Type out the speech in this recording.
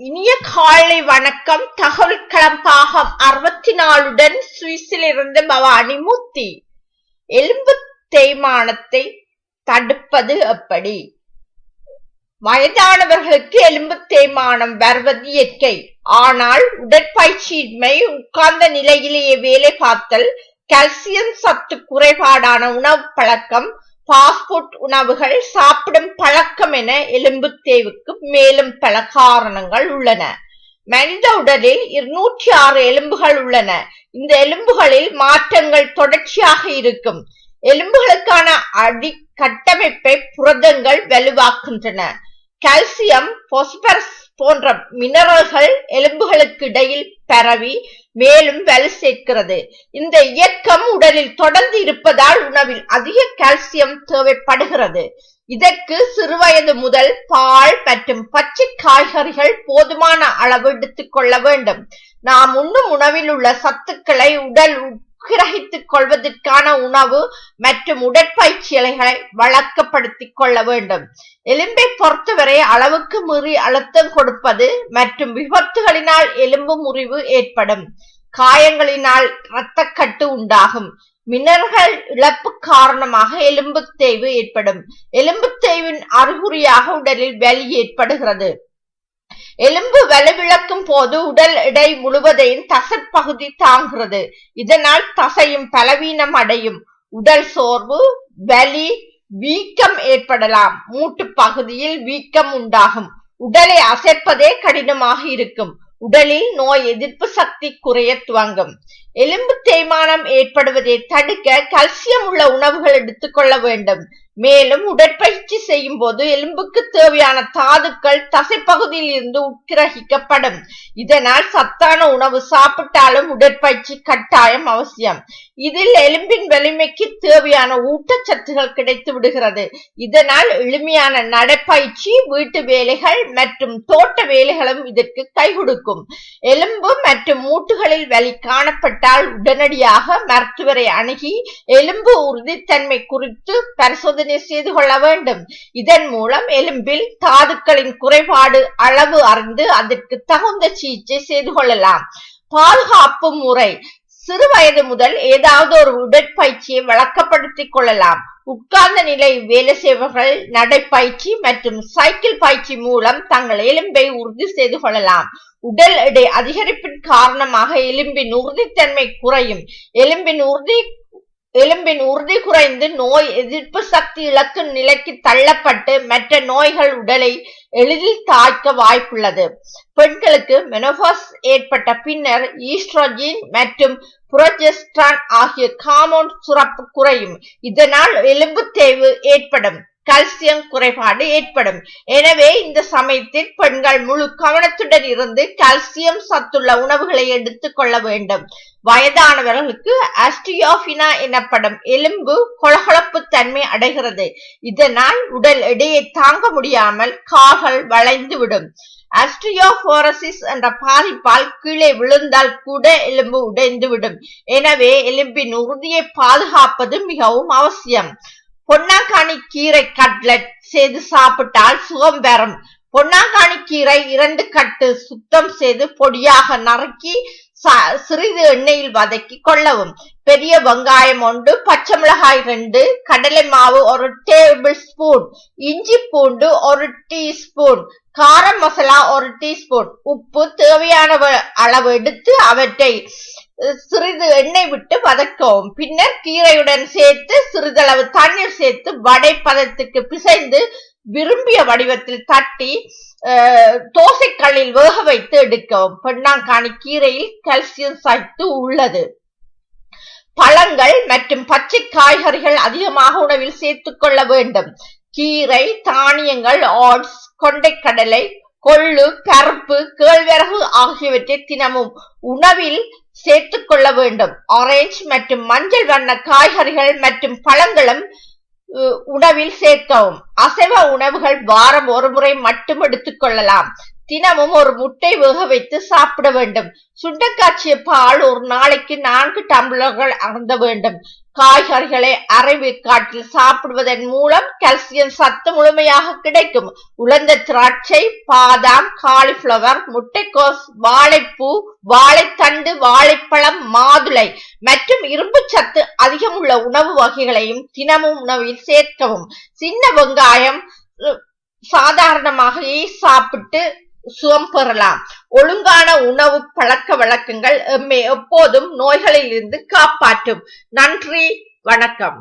இனிய காலை வணக்கம். தகவல் களம் பாகம் 64 சுவிஸிலிருந்து பவானி மூர்த்தி. எலும்பு தேய்மானத்தை தடுப்பது எப்படி? வயதானவர்களுக்கு எலும்பு தேய்மானம் வருவது இயற்கை. ஆனால் உடற்பயிற்சியின்மை, உட்கார்ந்த நிலையிலேயே வேலை பார்த்தல், கால்சியம் சத்து குறைபாடான உணவு பழக்கம், பாஸ்புட் உணவுகள் சாப்பிடும் பழக்கம் என எலும்பு தேய்வுக்கு மேலும் பல காரணங்கள் உள்ளன. மனித உடலில் 206 எலும்புகள் உள்ளன. இந்த எலும்புகளில் மாற்றங்கள் தொடர்ச்சியாக இருக்கும். எலும்புகளுக்கான அடிக்கட்டமைப்பை புரதங்கள் வலுவாக்குகின்றன. கால்சியம், பாஸ்பரஸ் போன்ற மினரல்கள் எலும்புகளுக்கு இடையில் பரவி மேலும் வலு சேர்க்கிறது. இந்த இயக்கம் உடலில் தொடர்ந்து இருப்பதால் உணவில் அதிக கால்சியம் தேவைப்படுகிறது. இதற்கு சிறுவயது முதல் பால் மற்றும் பச்சை காய்கறிகள் போதுமான அளவு எடுத்துக் கொள்ள வேண்டும். நாம் உண்ணும் உணவில் உள்ள சத்துக்களை உடல் கிரகித்துக் கொள்வதற்கான உணவு மற்றும் உடற்பயிற்சிகளை வழக்கப்படுத்திக் கொள்ள வேண்டும். எலும்பை பொறுத்தவரை அளவுக்கு மீறி அழுத்தம் கொடுப்பது மற்றும் விபத்துகளினால் எலும்பு முறிவு ஏற்படும். காயங்களினால் இரத்தக்கட்டு உண்டாகும். மினரல்கள் இழப்பு காரணமாக எலும்பு தேய்வு ஏற்படும். எலும்பு தேய்வின் அறிகுறியாக உடலில் வலி ஏற்படுகிறது. எலும்பு வலுவிழக்கும் போது உடல் எடை முழுவதையும் தசைப்பகுதி தாங்குகிறது. இதனால் தசையும் பலவீனம் அடையும். உடல் சோர்வு, வலி, வீக்கம் ஏற்படலாம். மூட்டு பகுதியில் வீக்கம் உண்டாகும். உடலை அசைப்பதே கடினமாக இருக்கும். உடலில் நோய் எதிர்ப்பு சக்தி குறைய துவங்கும். எலும்பு தேய்மானம் ஏற்படுவதை தடுக்க கால்சியம் உள்ள உணவுகள் எடுத்துக்கொள்ள வேண்டும். மேலும் உடற்பயிற்சி செய்யும் போது எலும்புக்கு தேவையான தாதுக்கள் தசைப்பகுதியில் இருந்து உட்கிரகிக்கப்படும். இதனால் சத்தான உணவு சாப்பிட்டாலும் உடற்பயிற்சி கட்டாயம் அவசியம். இதில் எலும்பின் வலிமைக்கு தேவையான ஊட்டச்சத்துகள் கிடைத்து விடுகிறது. இதனால் எளிமையான நடைப்பயிற்சி, வீட்டு வேலைகள் மற்றும் தோட்ட வேலைகளும் இதற்கு கை கொடுக்கும். எலும்பு மற்றும் மூட்டுகளில் வலி காணப்பட்டால் உடனடியாக மருத்துவரை அணுகி எலும்பு உறுதித்தன்மை குறித்து பரிசோதனை செய்து கொள்ள வேண்டும். இதன் மூலம் எலும்பில் தாதுக்களின் குறைபாடு அளவு அறிந்து அதற்கு தகுந்த சிகிச்சை செய்து கொள்ளலாம். பாதுகாப்பு முறை: சிறு வயது முதல் ஏதாவது ஒரு உடற்பயிற்சியை வழக்கப்படுத்திக் கொள்ளலாம். உட்கார்ந்த நிலை வேலை செய்வர்கள் நடைப்பயிற்சி மற்றும் சைக்கிள் பயிற்சி மூலம் தங்கள் எலும்பை உறுதி செய்து கொள்ளலாம். உடல் எடை அதிகரிப்பின் காரணமாக எலும்பின் உறுதித்தன்மை குறையும். எலும்பின் உறுதி குறைந்து நோய் எதிர்ப்பு சக்தி இழக்கும் நிலைக்கு தள்ளப்பட்டு மற்ற நோய்கள் உடலை எளிதில் தாக்க வாய்ப்புள்ளது. பெண்களுக்கு மெனோபாஸ் ஏற்பட்ட பின்னர் ஈஸ்ட்ரோஜன் மற்றும் புரோஜெஸ்டரான் ஆகிய ஹார்மோன் சுரப்பு குறையும். இதனால் எலும்பு தேய்வு ஏற்படும், கால்சியம் குறைபாடு ஏற்படும். எனவே இந்த சமயத்தில் பெண்கள் முழு கவனத்துடன் இருந்து கால்சியம் சத்துள்ள உணவுகளை எடுத்துக் கொள்ள வேண்டும். வயதானவர்களுக்கு ஆஸ்டியோபினா எனப்படும் எலும்பு கொழகொழப்பு தன்மை அடைகிறது. இதனால் உடல் எடையை தாங்க முடியாமல் கால்கள் வளைந்து விடும். ஆஸ்டியோபோரோசிஸ் என்ற பாதிப்பால் கீழே விழுந்தால் கூட எலும்பு உடைந்து விடும். எனவே எலும்பின் உறுதியை பாதுகாப்பது மிகவும் அவசியம். பொன்னாங்கானி கீரை கட்லெட் செய்து சாப்பிட்டால் சுகம் பெறும். பொன்னாங்கானி கீரை 2 கட்டு சுத்தம் செய்து பொடியாக நறுக்கி சிறிது எண்ணெயில் வதக்கி கொள்ளவும். பெரிய வெங்காயம் 1, பச்சை மிளகாய் 2, கடலை மாவு 1 டேபிள் ஸ்பூன், இஞ்சி பூண்டு 1 டீஸ்பூன், காரம் மசாலா 1 டீஸ்பூன், உப்பு தேவையான அளவு எடுத்து அவற்றை சிறிது எண்ணெய் விட்டு வதக்கவும். பின்னர் கீரையுடன் சேர்த்து சிறிதளவு தண்ணீர் சேர்த்து வடை பதத்துக்கு பிசைந்து விரும்பிய வடிவத்தில் தட்டி தோசைக்கல்லில் வேக வைத்து எடுக்கவும். பொன்னாங்கானி கீரையில் கால்சியம் சத்து உள்ளது. பழங்கள் மற்றும் பச்சை காய்கறிகள் அதிகமாக உணவில் சேர்த்துக் கொள்ள வேண்டும். கீரை, தானியங்கள், ஓட்ஸ், கொண்டைக்கடலை, கொள்ளு, பருப்பு, கேழ்வரகு ஆகியவற்றை தினமும் உணவில் சேர்த்துக் கொள்ள வேண்டும். ஆரஞ்சு மற்றும் மஞ்சள் வண்ண காய்கறிகள் மற்றும் பழங்களும் உணவில் சேர்க்கவும். அசைவ உணவுகள் வாரம் ஒரு முறை மட்டும் எடுத்துக் கொள்ளலாம். தினமும் ஒரு முட்டை வேக வைத்து சாப்பிட வேண்டும். சுண்டைக்காய்ச்சிய பால் ஒரு நாளைக்கு 4 டம்ளர்கள் அருந்த வேண்டும். காய்கறிகளை அரை வேக்காட்டில் சாப்பிடுவதன் மூலம் கால்சியம் சத்து முழுமையாக கிடைக்கும். உலர்ந்த திராட்சை, பாதாம், காலிஃபிளவர், முட்டைக்கோஸ், வாழைப்பூ, வாழைத்தண்டு, வாழைப்பழம், மாதுளை மற்றும் இரும்பு சத்து அதிகமுள்ள உணவு வகைகளையும் தினமும் உணவில் சேர்க்கவும். சின்ன வெங்காயம் சாதாரணமாக சாப்பிட்டு சுகம் பெறலாம். ஒழுங்கான உணவு பழக்க வழக்கங்கள் எம்மை எப்போதும் நோய்களில் இருந்து காப்பாற்றும். நன்றி, வணக்கம்.